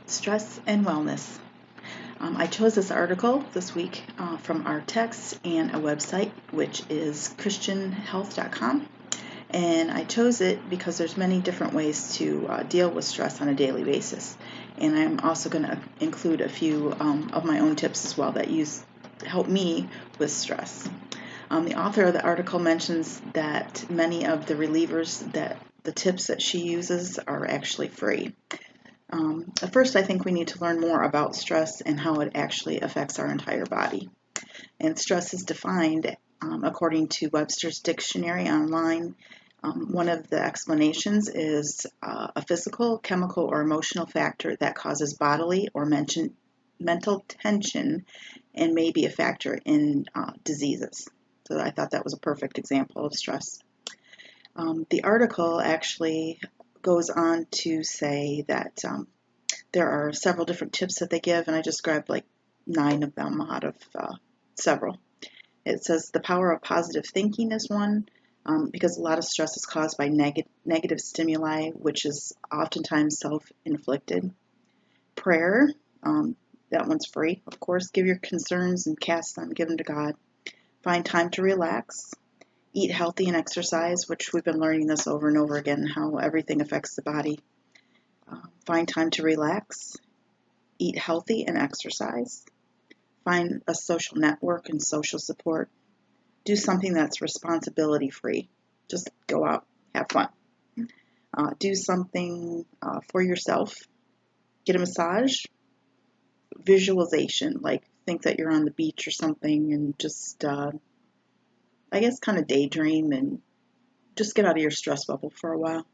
Stress and wellness. I chose this article this week from our text and a website, which is christianhealth.com. And I chose it because there's many different ways to deal with stress on a daily basis. And I'm also going to include a few of my own tips as well that help me with stress. The author of the article mentions that many of the relievers that the tips that she uses are actually free. First, I think we need to learn more about stress and how it actually affects our entire body. And stress is defined according to Webster's Dictionary online. One of the explanations is a physical, chemical, or emotional factor that causes bodily or mental tension and may be a factor in diseases. So I thought that was a perfect example of stress. The article actually goes on to say that there are several different tips that they give, and I just grabbed like 9 of them out of several. It says the power of positive thinking is one, because a lot of stress is caused by negative stimuli, which is oftentimes self-inflicted. Prayer, that one's free, of course. Give your concerns and cast them, give them to God. Find time to relax. Eat healthy and exercise, which we've been learning this over and over again, how everything affects the body. Find time to relax. Eat healthy and exercise. Find a social network and social support. Do something that's responsibility free. Just go out, have fun. Do something for yourself. Get a massage. Visualization, like think that you're on the beach or something and just, I guess, kind of daydream and just get out of your stress bubble for a while.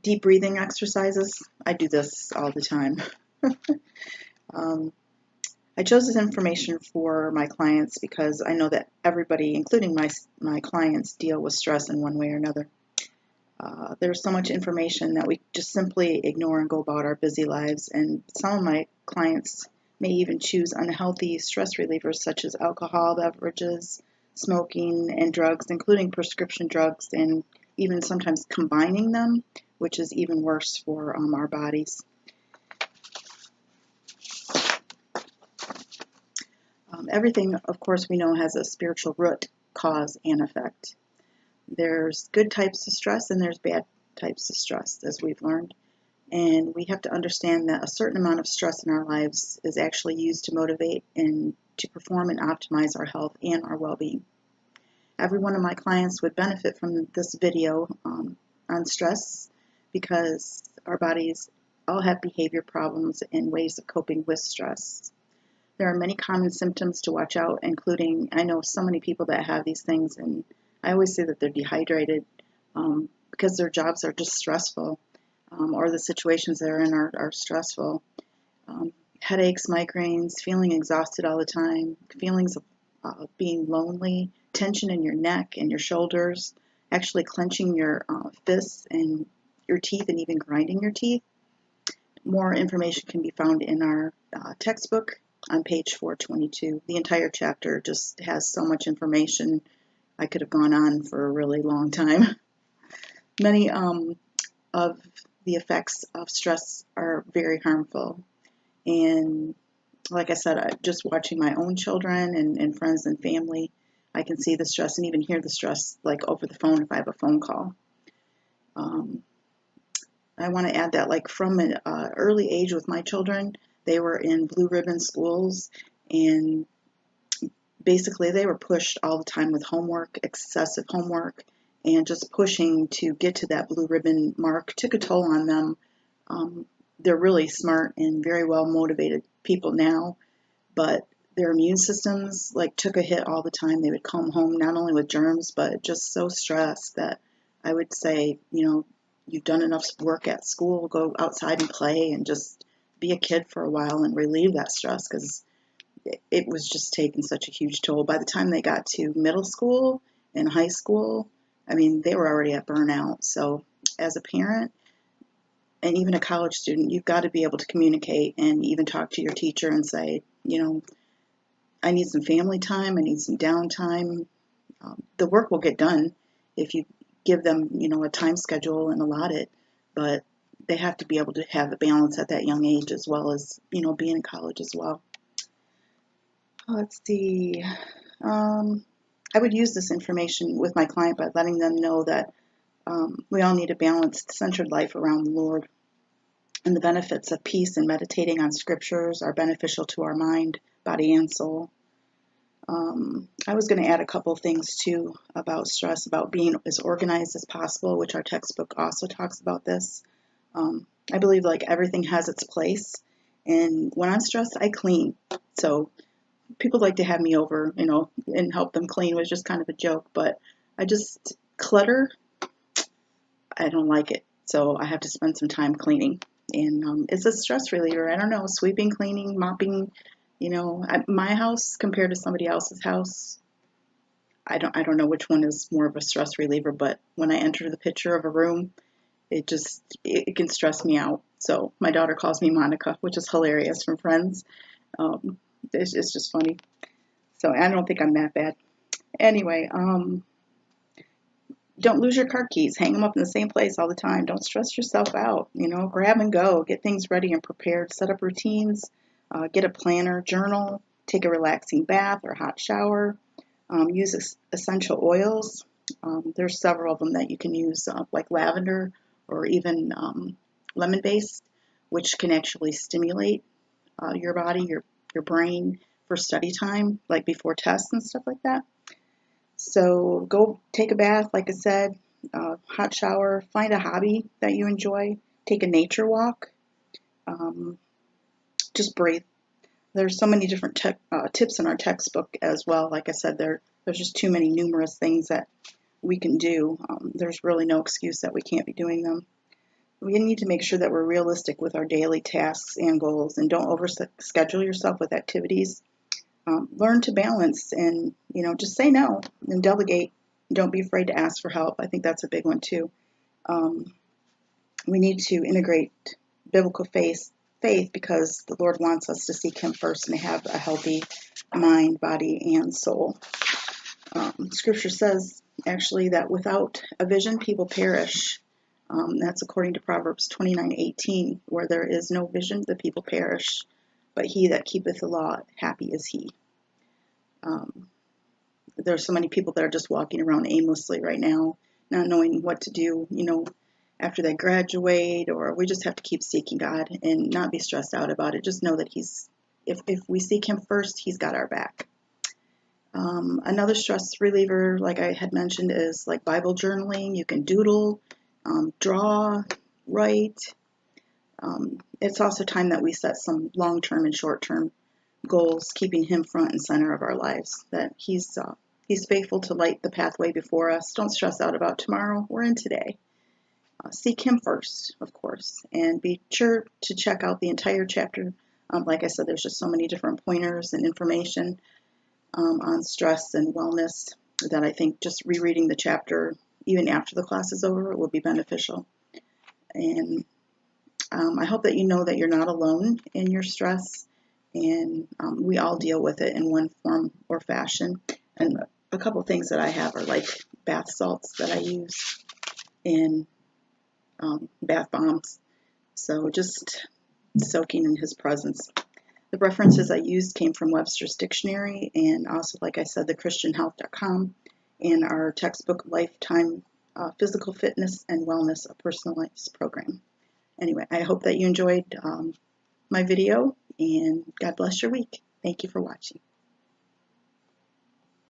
Deep breathing exercises. I do this all the time. I chose this information for my clients because I know that everybody, including my clients, deal with stress in one way or another. There's so much information that we just simply ignore and go about our busy lives, and some of my clients may even choose unhealthy stress relievers such as alcohol, beverages, smoking, and drugs, including prescription drugs, and even sometimes combining them, which is even worse for our bodies. Everything, of course, we know has a spiritual root, cause, and effect. There's good types of stress and there's bad types of stress, as we've learned. And we have to understand that a certain amount of stress in our lives is actually used to motivate and to perform and optimize our health and our well-being. Every one of my clients would benefit from this video on stress because our bodies all have behavior problems and ways of coping with stress. There are many common symptoms to watch out, including, I know so many people that have these things, and I always say that they're dehydrated because their jobs are just stressful, or the situations they're in are stressful. Headaches, migraines, feeling exhausted all the time, feelings of being lonely, tension in your neck and your shoulders, actually clenching your fists and your teeth and even grinding your teeth. More information can be found in our textbook on page 422. The entire chapter just has so much information. I could have gone on for a really long time. Many of the effects of stress are very harmful. And like I said, just watching my own children and friends and family, I can see the stress and even hear the stress like over the phone if I have a phone call. I want to add that like from an early age with my children, they were in blue ribbon schools, and basically they were pushed all the time with homework, excessive homework, and just pushing to get to that blue ribbon mark took a toll on them. They're really smart and very well motivated people now, but their immune systems like took a hit all the time. They would come home not only with germs, but just so stressed that I would say, you've done enough work at school, go outside and play and just be a kid for a while and relieve that stress, because it was just taking such a huge toll. By the time they got to middle school and high school, I mean, they were already at burnout. So as a parent and even a college student, you've got to be able to communicate and even talk to your teacher and say, I need some family time, I need some downtime. The work will get done if you give them, a time schedule and allot it, but they have to be able to have the balance at that young age, as well as, being in college as well. Let's see. I would use this information with my client by letting them know that we all need a balanced, centered life around the Lord. And the benefits of peace and meditating on scriptures are beneficial to our mind, body, and soul. I was going to add a couple things too about stress, about being as organized as possible, which our textbook also talks about this. I believe like everything has its place, and when I'm stressed, I clean. So people like to have me over, and help them clean, was just kind of a joke, but I just clutter. I don't like it, so I have to spend some time cleaning, and it's a stress reliever. I don't know, sweeping, cleaning, mopping. At my house compared to somebody else's house, I don't know which one is more of a stress reliever, but when I enter the picture of a room, it can stress me out. So my daughter calls me Monica, which is hilarious, from Friends. Um, it's just funny. So I don't think I'm that bad. Anyway, don't lose your car keys. Hang them up in the same place all the time. Don't stress yourself out. Grab and go. Get things ready and prepared. Set up routines. Get a planner, journal. Take a relaxing bath or hot shower. Use essential oils. There's several of them that you can use, like lavender or even lemon-based, which can actually stimulate your body, your brain for study time, like before tests and stuff like that. So go take a bath, like I said, hot shower, find a hobby that you enjoy, take a nature walk, just breathe. There's so many different tips in our textbook as well. Like I said, there's just too many numerous things that we can do. There's really no excuse that we can't be doing them. We need to make sure that we're realistic with our daily tasks and goals, and don't overschedule yourself with activities. Learn to balance, and just say no and delegate. Don't be afraid to ask for help. I think that's a big one too. We need to integrate biblical faith because the Lord wants us to seek Him first and to have a healthy mind, body, and soul. Scripture says actually that without a vision, people perish. That's according to Proverbs 29:18, where there is no vision, the people perish. But he that keepeth the law, happy is he. There's so many people that are just walking around aimlessly right now, not knowing what to do, after they graduate, or we just have to keep seeking God and not be stressed out about it. Just know that if we seek Him first, He's got our back. Another stress reliever, like I had mentioned, is like Bible journaling. You can doodle, draw, write. It's also time that we set some long-term and short-term goals, keeping Him front and center of our lives, that He's faithful to light the pathway before us. Don't stress out about tomorrow. We're in today. Seek Him first, of course, and be sure to check out the entire chapter. Like I said, there's just so many different pointers and information on stress and wellness that I think just rereading the chapter, even after the class is over, will be beneficial. And I hope that you know that you're not alone in your stress, and we all deal with it in one form or fashion. And a couple things that I have are like bath salts that I use, and bath bombs. So just soaking in His presence. The references I used came from Webster's Dictionary, and also, like I said, the ChristianHealth.com, and our textbook, Lifetime Physical Fitness and Wellness, a Personalized Program. Anyway, I hope that you enjoyed my video, and God bless your week. Thank you for watching.